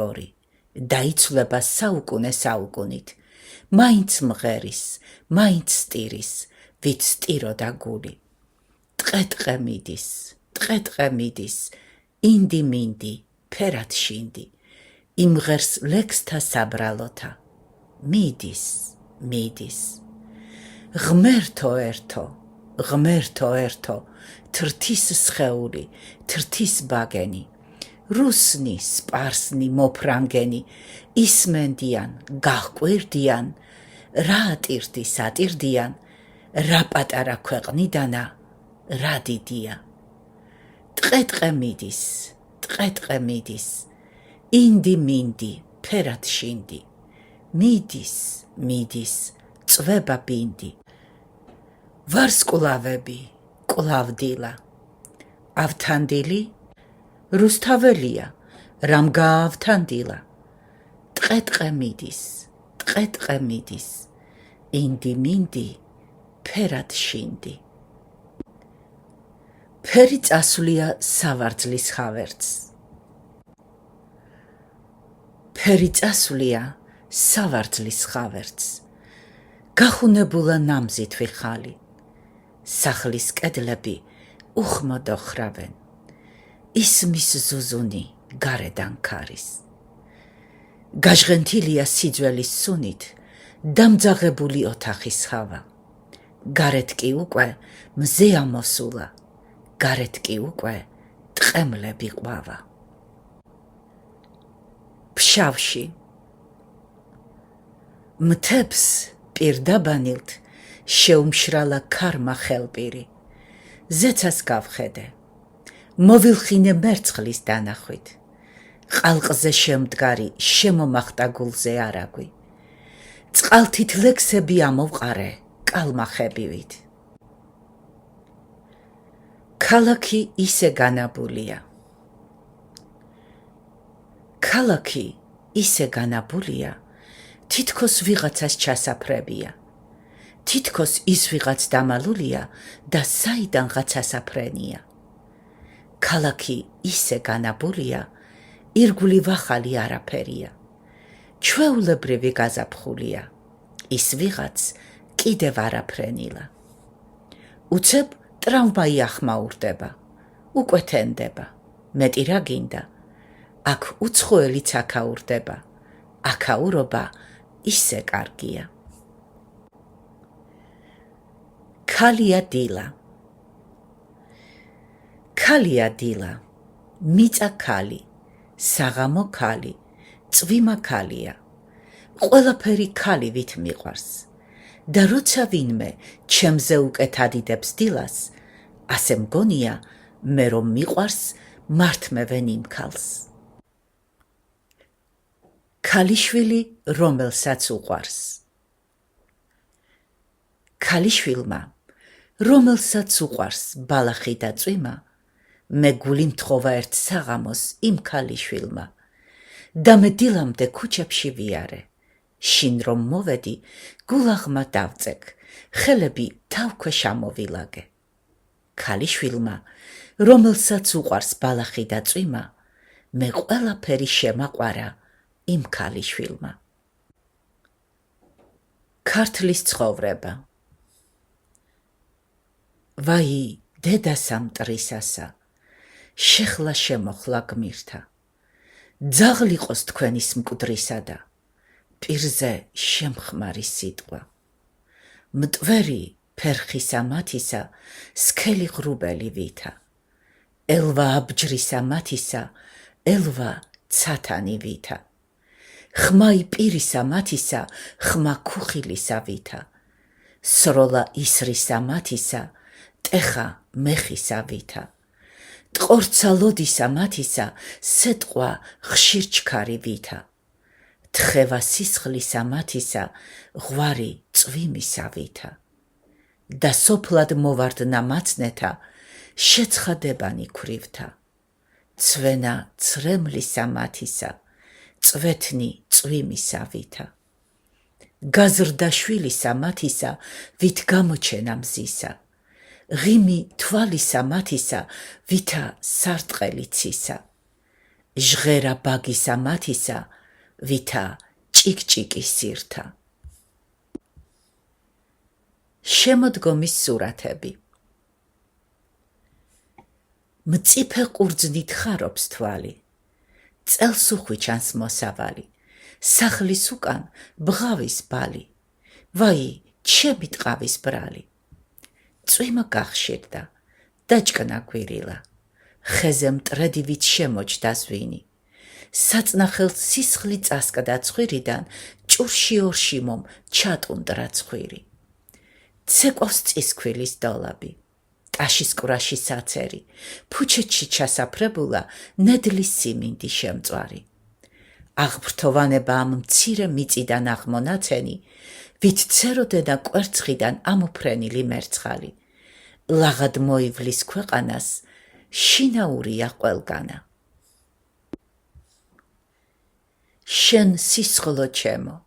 ორი, დაიცვლება საუკუნე საუკუნით, მაინც მღერის, მაინც სტირის, ვით სტიროდა გული. ტყე მიდის, ინდი მინდი ფერად შინდი, იმღერს ლექსთა საბრალოთა, მიდის. ღმერთო ერთო, თრთის სხეული, თრთის ბაგენი, რუსნი, სპარსნი, მოფრანგენი, ისმენდიან, გაჰკვირდიან, რა ატირდიან, რა პატარა ქვეყნიდანა, რა დიდია. ტყე მიდის, ინდი მინდი ფერად შინდი, მიდის, წვება ბინდი. ვარსკვლავები, კვლავდილა, ავთანდილი, რუსთაველია, რამ გაავთანდილა. ტყე მიდის, ინდი მინდი ფერად შინდი. ფერი წასვლია სავარძლის ხავერდს. ფერი წასვლია სავარძლის ხავერდს. გახუნებულა ნამზით ვიხალი. სახლის კედლები უხმოდო ხრავენ. ისმის ზუზუნი გარედან ქარის. გაჟღენთილია სიძველის სუნით, დამძაღებული ოთახის ჰავა. გარეთ კი უკვე მზე ამოსულა, გარეთ კი უკვე ტყემლები ყვავა. ფშავში მთებს პირდაბანილთ შეუმშრალა ქარმა ხელპირი. ზეცას გავხედე, მოვილხინე მერცხლის დანახვით. ყალყზე შემდგარი შემომახტა გულზე არაგვი. წყალთით ლექსები ამოვყარე კალმახებივით. ქალაქი ისე განაბულია. ქალაქი ისე განაბულია, თითქოს ვიღაცას ჩასაფრებია. თითქოს ის ვიღაც დამალულია და საიდანღაც ასაფრენია. ქალაქი ისე განაბულია, ირგვლივ ახალი არაფერია. ჩვეულებრივი გაზაფხულია, ის ვიღაც კიდევ არაფრენილა. უცებ ტრამვაი ახმაურდება, უკვე თენდება, მეტი რა გინდა. აქ უცხოელიც აქაურდება, აქაურობა ისე კარგია. ქალია დილა. ქალია დილა, მიწა ქალი, საღამო ქალი, წვიმა ქალია. ყველაფერი ქალივით მიყვარს. და როცა ვინმე ჩემზე უკეთ ადიდებს დილას, ასე მგონია, მე რომ მიყვარს მართმევენ იმ ქალს. ქალიშვილი, რომელსაც უყვარს. ქალიშვილმა, რომელსაც უყვარს ბალახი და წვიმა, მე გული მთხოვა ერთ საღამოს იმ ქალიშვილმა და მე დილამდე ქუჩებში ვიარე. შინ რომ მოვედი, გულაღმა დავწეკ, ხელები თავქვეშ ამოვილაგე. ქალიშვილმა, რომელსაც უყვარს ბალახი და წვიმა, მე ყველაფერი შემაყვარა იმ ქალიშვილმა. ქართლის ცხოვრება. ვაი, დედასა მტრისასა, შეხლა შემოხლა გმირთა. ძაღლიყოს თქვენის მკვდრისა და პირზე შემხმარი სიტყვა. მტვერი ფერხისა მათისა, სქელი ღრუბელი ვითა. ელვა აბჯრისა მათისა, ელვა ცათანი ვითა. ხმაი პირისა მათისა, ხმა ქუხილისა ვითა. სროლა ისრისა მათისა, ტეხა მეხისა ვითა. ტყორცა ლოდისა მათისა, სეტყვა ხშირ ჩქარი ვითა. თხევა სისხლისა მათისა, ღვარი წვიმისა ვითა. და სოფლად მოვარდნა მაცნეთა, შეცხადებანი ქვრივთა. ცვენა ცრემლისა მათისა, წვეთნი წვიმისა ვითა. გაზრდა შვილისა მათისა, ვით გამოჩენა მზისა. ღიმი თვალისა მათისა, ვითა სარტყელი ცისა. ჟღერა ბაგისა მათისა, ვითა ჭიკჭიკი სირთა. შემოდგომის სურათები. მწიფე ყურძნით ხარობს თვალი. წელს უხვიჩანს მოსავალი. სახლის უკან ბღავის ბალი. ვაი, ჩემი ტყავის ბრალი. წვიმა გახშირდა, დაჭკნა გვირილა. ხეზე მტრედივით შემოჯდა ზვინი. საწნახელს სისხლი წასკდა ცხვირიდან, ჭურში ორშიმომ ჩატუნდრა ცხვირი. ცეკვავს წისქვილის დოლაბი. ტაშის კვრაში საცერი, ფუჩეთში ჩასაფრებულა ნედლის სიმინდი შემწვარი. აღბრთოვანება ამ მცირე მიწიდან აღმონაცენი, ვით ცეროდენა კვერცხიდან ამოფრენილი მერცხალი. ლაღად მოივლის ქვეყანას, შინაურია ყველგანა. შენ სისხლო ჩემო.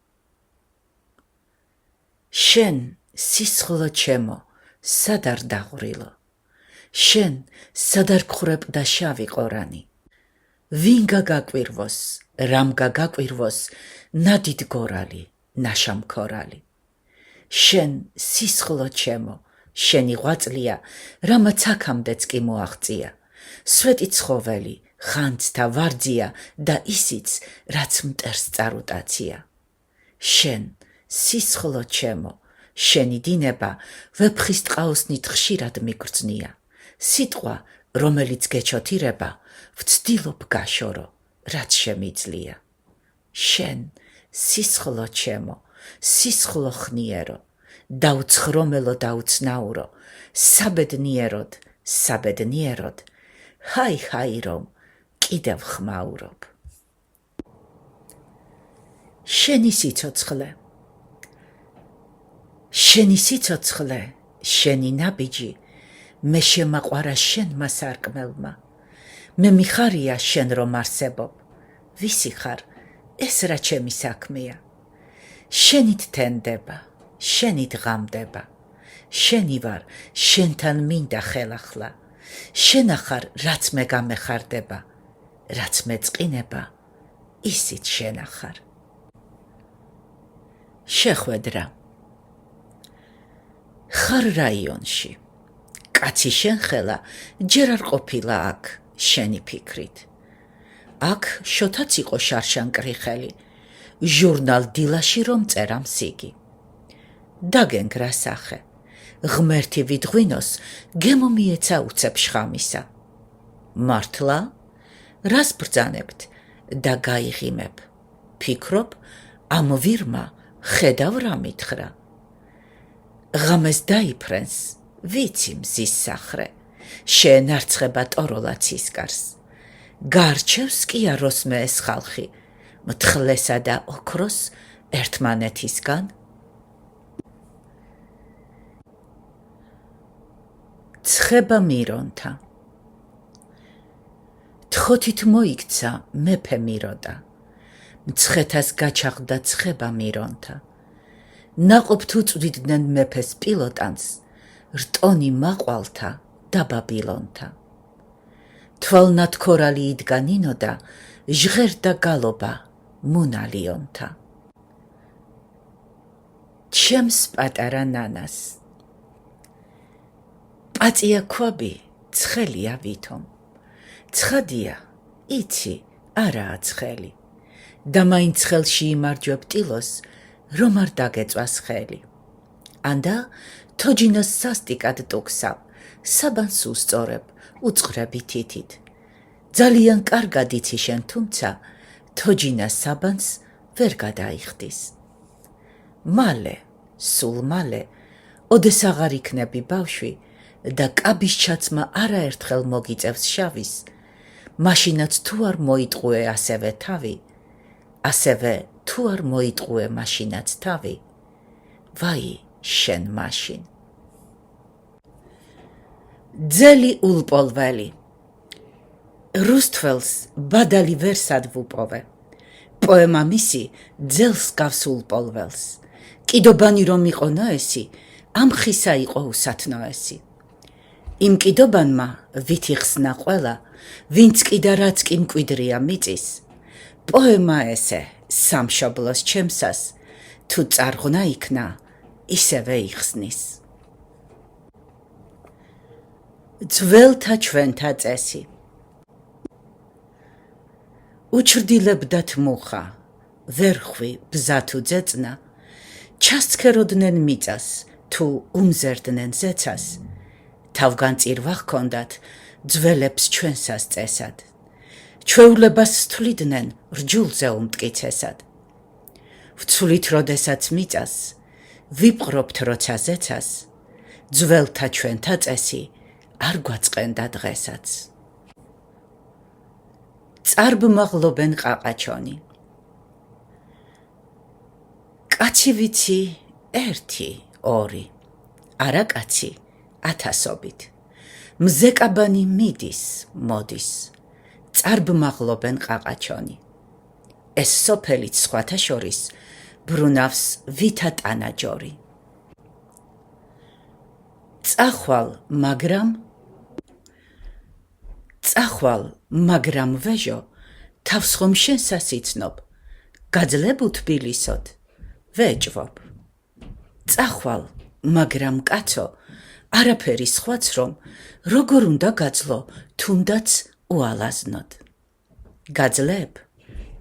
შენ სისხლო ჩემო, სად არ დაღვრილო. შენ სადარქხრებ და შავი ყორანი. ვინ გაგაკვირვოს, რამ გაგაკვირვოს, ნადიდ გორალი, ნაშამ ქორალი. შენ სისხლო ჩემო, შენი ღვაწლია, რამაც აქამდეც კი მოაღწია. სვეტი ცხოველი, ხანძთა ვარძია და ისიც, რაც მტერს წარუტაცია. შენ სისხლო ჩემო, შენი დინება ვეფხის ტყაოსნით ხშირად მიგრძნია. სიტყვა, რომელიც გეჩოთირება, ვცდილობ გაშორო, რაც შემიძლია. შენ სისხლო ჩემო, სისხლო ხნიერო, დაუცხრომელო დაუცნაურო, საბედნიეროდ, საბედნიეროდ, ჰაი რომ კიდევ ხმაურობ. შენი სიცოცხლე, შენი სიცოცხლე, შენი ნაბიჯი, მე შემაყვარა შენმა სარკმელმა. მე მიხარია შენ რომ არსებობ. ვისი ხარ, ეს რა ჩემი საქმეა. შენით თენდება, შენით ღამდება. შენი ვარ, შენთან მინდა ხელახლა. შენ ახარ, რაც მე გამეხარდება, რაც მეწყინება, ისიც შენ ახარ. შეხვედრა. ხარ რაიონში. კაცი შენ ხელა ჯერ არ ყოფილა აქ, შენი ფიქრით. აქ შოთაც იყო შარშანკრიხელი, ჟურნალ დილაში რომ წერამ სიგი. დაგენგრა სახე, ღმერთი ვიძღვინოს, გემო მიეცა უცებ შხამისა. მართლა? რას ბრძანებთ და გაიღიმებ? ფიქრობ, ამ ვირმა ხედავ რა მითხრა. ღამეს დაიფრენს, ვიცი მზის სახრე, შეენარცხება ტოროლა ცისკარს. გარჩევს კი აროსმე ეს ხალხი, მთხლესა და ოქროს ერთმანეთისგან. ცხება მირონთა. თხოთით მოიქცა მეფე მიროდა. მცხეთას გაჩაღდა ცხება მირონთა. ნაყოფთ უწვდიდნენ მეფეს პილოტანს, რტონი მაყვალთა და ბაბილონთა. თვალნად ქორალი იდგა ნინოდა, ჟღერდა გალობა მუნალიონთა. ჩემს პატარა ნანას. პაწია ქვაბი, ცხელია ვითომ. ცხადია, იცი, არაა ცხელი. და მაინც ხელში იმარჯვებ ტილოს, რომ არ დაგეწვას ხელი. ანდა თოჯინას სასტიკად ტუქსავ, საბანს უსწორებ, უწყრები თითით. ძალიან კარგად იცი შენ, თუმცა თოჯინას საბანს ვერ გადაიხდის. მალე, სულ მალე, ოდეს აღარ იქნები ბავშვი და კაბის ჩაცმა არაერთხელ მოგიწევს შავის, მაშინაც თუ არ მოიტყუე ასევე თავი, ასევე თუ არ მოიტყუე მაშინაც თავი, ვაი შენ მაშინ. ძელი ულპოლველი. რუსთველს ბადალი ვერ სადვუპოვე. პოემა მისი ძელს გავს ულპოლველს. კიდობანი რომ იყო ნოესი, ამ ხისა იყო უსათნოესი. იმ კიდობანმა ვით იხსნა ყველა, ვინც კი და რაც კი მკვიდრია მიწის. პოემა ესე სამშობლოს ჩემსას, თუ წარღნა იქნა, ისევე იხსნის. ძველთა ჩვენთა წესი. უჩრდილებდათ მუხა, ვერხვი ბზა თუ ძეწნა, ჩასცქეროდნენ მიწას, თუ უმზერდნენ ზეცას, თავგანწირვა ჰქონდათ ძველებს ჩვენსას წესად. ჩვეულებას თვლიდნენ რჯულზე უმტკიცესად. ვცვლით როდესაც მიწას, ვიპყრობთ როცა ზეცას, ძველთა ჩვენთა წესი არ გვაწყენდა დღესაც. წარბმაღლობენ ყაყაჩონი. კაცი ვიცი ერთი, ორი, არა კაცი ათასობით. მზეკაბანი მიდის, მოდის, წარბმაღლობენ ყაყაჩონი. ეს სოფელიც სხვათა შორის ბრუნავს ვითა ტანაჯორი. წახვალ, მაგრამ წახვალ, მაგრამ ვეჟო, თავს ხომ შენსას იცნობ, გაძლებ უთბილისოდ, ვეჭვობ. წახვალ, მაგრამ კაცო, არაფერი სხვაც რომ, როგორ უნდა გაძლო, თუნდაც უალაზნოდ. გაძლებ?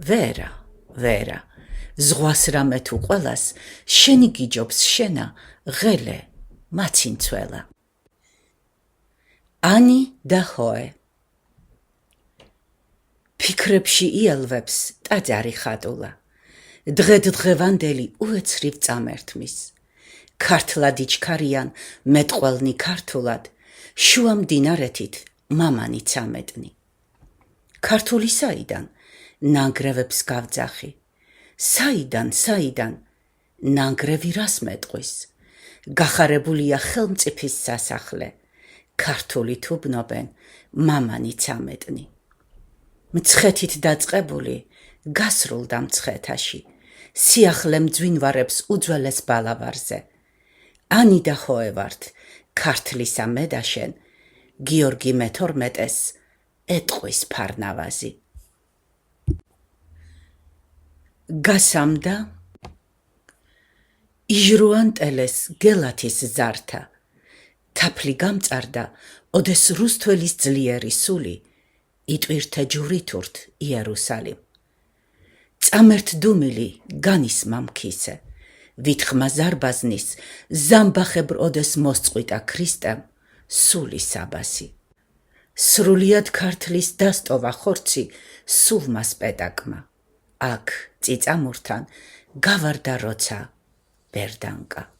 ვერა, ზღვას რამე თუ ყველას, შენი გიჯობს შენა, ღელე, მაცინცველა. ანი და ჰოე. ფიქრებში იელვებს ტაძარი ხატულა, დღედ-დღევანდელი უეცრივ წამერთმის, ქართლად იჩქარიან მეტყველნი ქართულად, შუა მდინარეთით მამანი ცამეტნი. ქართული საიდან, ნანგრევებს გავძახი, საიდან, ნანგრევი რას მეტყვის, გახარებულია ხელმწიფის სასახლე, ქართული თუბნობენ, მამანი ცამეტნი. მცხეთით დაწყებული, გასრულდა მცხეთაში, სიახლე მძვინვარებს უძველეს ბალავარზე. ანი და ჰოე ვართ, ქართლისა მედაშენ, გიორგი მე-12-ს ეტყვის ფარნავაზი. გასამდა იჟრუანტელეს გელათის ზართა, თაფლი გამწარდა, ოდეს რუსთველის ძლიერი სული, იტვირთე ჯურითურთ იერუსალიმ. წამერთ დუმილი განის მამქისე, ვითხმა ზარბაზნის, ზამბახებრ ოდეს მოსწყვიტა ქრისტემ, სული საბასი. სრულიად ქართლის დასტოვა ხორცი, სულმა სპეტაკმა. აქ წიწამურთან გავარდა როცა ბერდანკა.